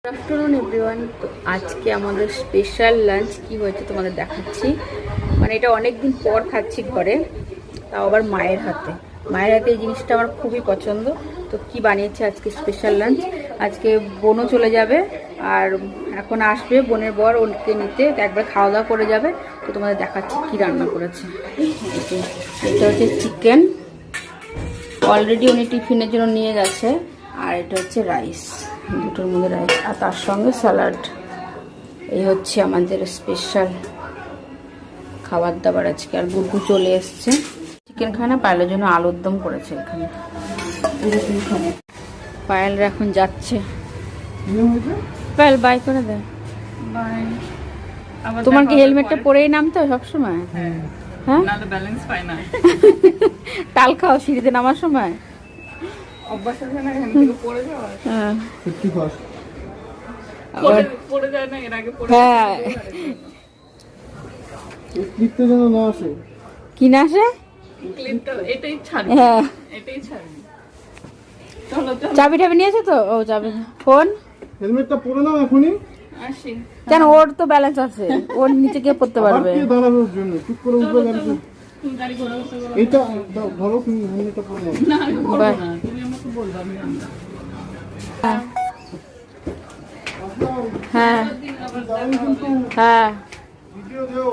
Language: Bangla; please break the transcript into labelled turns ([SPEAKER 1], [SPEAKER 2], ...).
[SPEAKER 1] Good afternoon everyone. তো আজকে আমাদের স্পেশাল লাঞ্চ কি হয়েছে তোমাদের দেখাচ্ছি। মানে এটা অনেক দিন পর খাচ্ছি ঘরে, তাও আবার মায়ের হাতে। মায়ের হাতে এই জিনিসটা আমার খুবই পছন্দ। তো কি বানিয়েছে আজকে স্পেশাল লাঞ্চ। আজকে বোনও চলে যাবে, আর এখন আসবে বোনের বর ওকে নিতে, একবার খাওয়া দাওয়া করে যাবে। তো তোমাদের দেখাচ্ছি কি রান্না করেছে। এটা হচ্ছে চিকেন, অলরেডি উনি টিফিনের জন্য নিয়ে গেছে। আর এটা হচ্ছে রাইস, দুটোর মধ্যে রাইস, আর তার সঙ্গে স্যালাড। এই হচ্ছে আমাদের স্পেশাল খাবার দাবার আজকে। আর গুড্ডু চলে এসছে, চিকেন খায় না, পায়েলের জন্য আলুর দম করেছে এখানে। পায়েলরা এখন যাচ্ছে। পায়েল বাই করে দে। তোমার কি হেলমেটটা পরেই নামতে হয় সবসময়? হ্যাঁ, ব্যালেন্স পাই না। তাল খাও সিঁড়িতে নামার সময়। অভ্যাস আছে না এখান থেকে পড়ে যাওয়ার। হ্যাঁ, পড়ে যায় না, এর আগে পড়ে। হ্যাঁ, ক্লিপটা যেন না আসে। কি না আসে? ক্লিপটা এটাই ছাড়ি। হ্যাঁ, এটাই ছাড়ি। চলো চলো। চাবি টাবি নিয়েছো তো? ও চাবি, ফোন, হেলমেটটা পরে নাও এখনি। আসি কেন? ওর তো ব্যালেন্স আছে, ওর নিচে গিয়ে পড়তে পারবে। আর কি দাঁড়ানোর জন্য ঠিক করে উঠবে গাড়ি। গাড়ি ঘোরা এটা ধরো, তুমি হেলমেটটা পরে নাও। না আমি পরবো না, তুমি আমাকে বলবা আমি জানবো। হ্যাঁ হ্যাঁ, ভিডিও দাও।